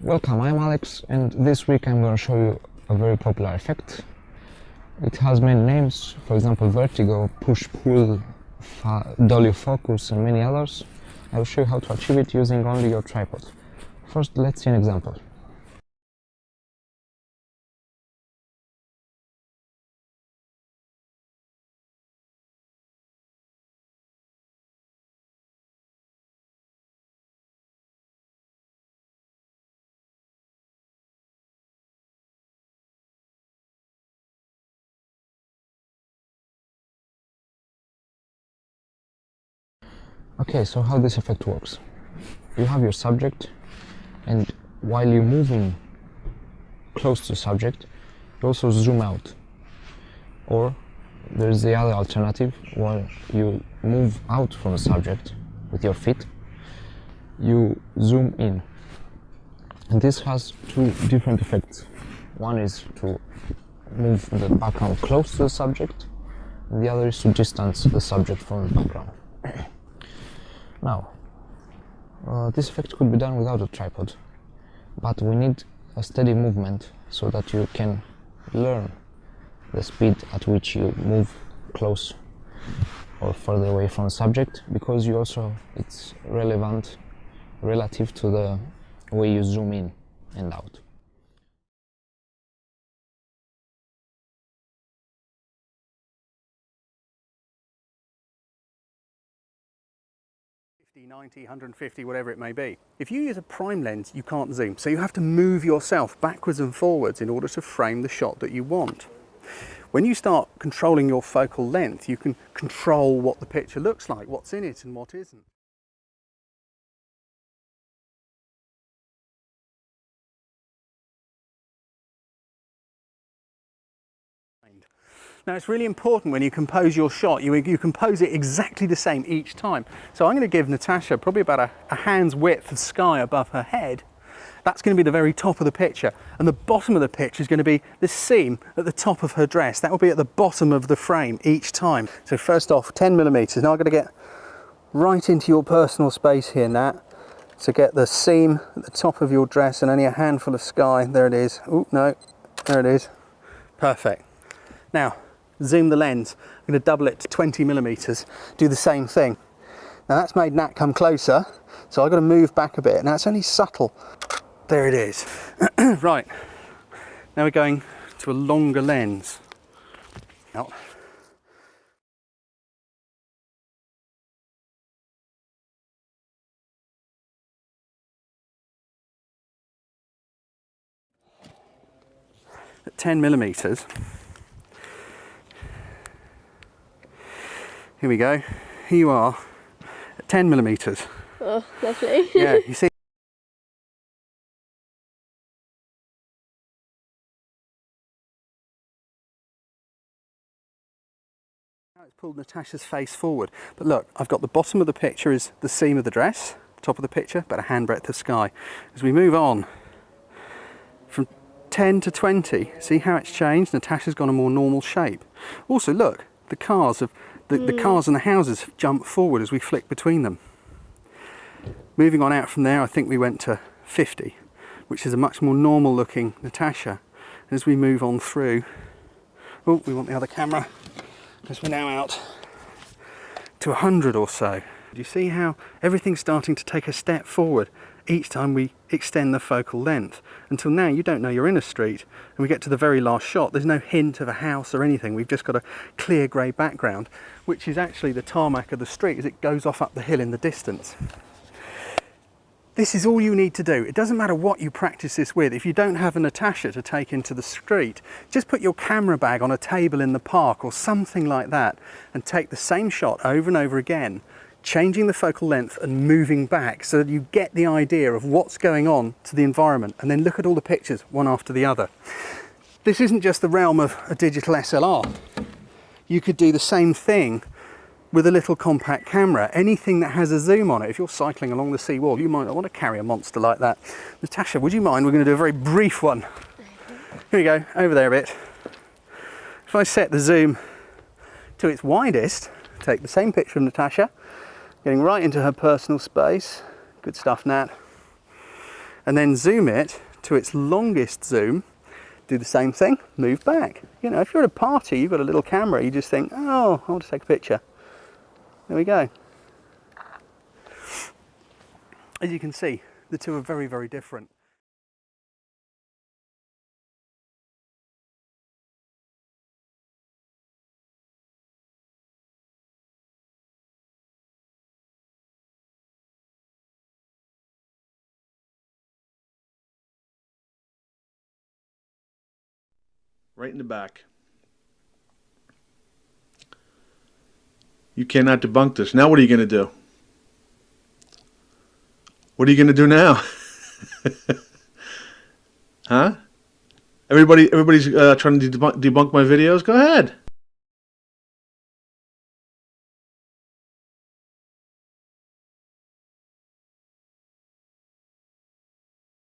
Welcome, I'm Alex, and this week I'm going to show you a very popular effect. It has many names, for example vertigo, push-pull, dolly focus and many others. I will show you how to achieve it using only your tripod. First, let's see an example. Okay, so how this effect works. You have your subject, and while you're moving close to the subject, you also zoom out. Or there's the other alternative, where you move out from the subject with your feet, you zoom in. And this has two different effects. One is to move the background close to the subject, and the other is to distance the subject from the background. Now, this effect could be done without a tripod, but we need a steady movement so that you can learn the speed at which you move close or further away from the subject, because you also, it's relevant relative to the way you zoom in and out. 90, 150, whatever it may be. If you use a prime lens, you can't zoom, so you have to move yourself backwards and forwards in order to frame the shot that you want. When you start controlling your focal length, you can control what the picture looks like, what's in it and what isn't. Now it's really important when you compose your shot, you compose it exactly the same each time. So I'm going to give Natasha probably about a hand's width of sky above her head. That's going to be the very top of the picture, and the bottom of the picture is going to be the seam at the top of her dress. That will be at the bottom of the frame each time. So first off, 10mm. Now I'm going to get right into your personal space here, Nat. So get the seam at the top of your dress and only a handful of sky. There it is. Oh no, there it is. Perfect. Now, zoom the lens. I'm going to double it to 20mm, do the same thing. Now that's made Nat come closer, so I've got to move back a bit. Now it's only subtle. There it is. Right, now we're going to a longer lens. Out. At 10mm. Here we go. Here you are at 10mm. Oh, lovely. Yeah, you see. Now it's pulled Natasha's face forward. But look, I've got the bottom of the picture is the seam of the dress, top of the picture, about a handbreadth of sky. As we move on from 10 to 20, see how it's changed? Natasha's gone a more normal shape. Also, look, the cars have. The cars and the houses have jumped forward as we flick between them. Moving on out from there, I think we went to 50, which is a much more normal looking Natasha. As we move on through, oh, we want the other camera, because we're now out to 100 or so. Do you see how everything's starting to take a step forward each time we extend the focal length? Until now you don't know you're in a street, and we get to the very last shot, there's no hint of a house or anything. We've just got a clear grey background, which is actually the tarmac of the street as it goes off up the hill in the distance. This is all you need to do. It doesn't matter what you practice this with. If you don't have a Natasha to take into the street, just put your camera bag on a table in the park or something like that and take the same shot over and over again, changing the focal length and moving back so that you get the idea of what's going on to the environment, and then look at all the pictures one after the other. This isn't just the realm of a digital SLR. You could do the same thing with a little compact camera. Anything that has a zoom on it. If you're cycling along the seawall, you might not want to carry a monster like that. Natasha, would you mind? We're going to do a very brief one. Here we go, over there a bit. If I set the zoom to its widest, take the same picture of Natasha, getting right into her personal space. Good stuff, Nat. and then zoom it to its longest zoom, do the same thing, move back. You know, if you're at a party, you've got a little camera, you just think, oh, I want to take a picture. There we go. As you can see, the two are very, very different. Right in the back. You cannot debunk this. Now what are you going to do? What are you going to do now? Huh? Everybody's trying to debunk my videos? Go ahead.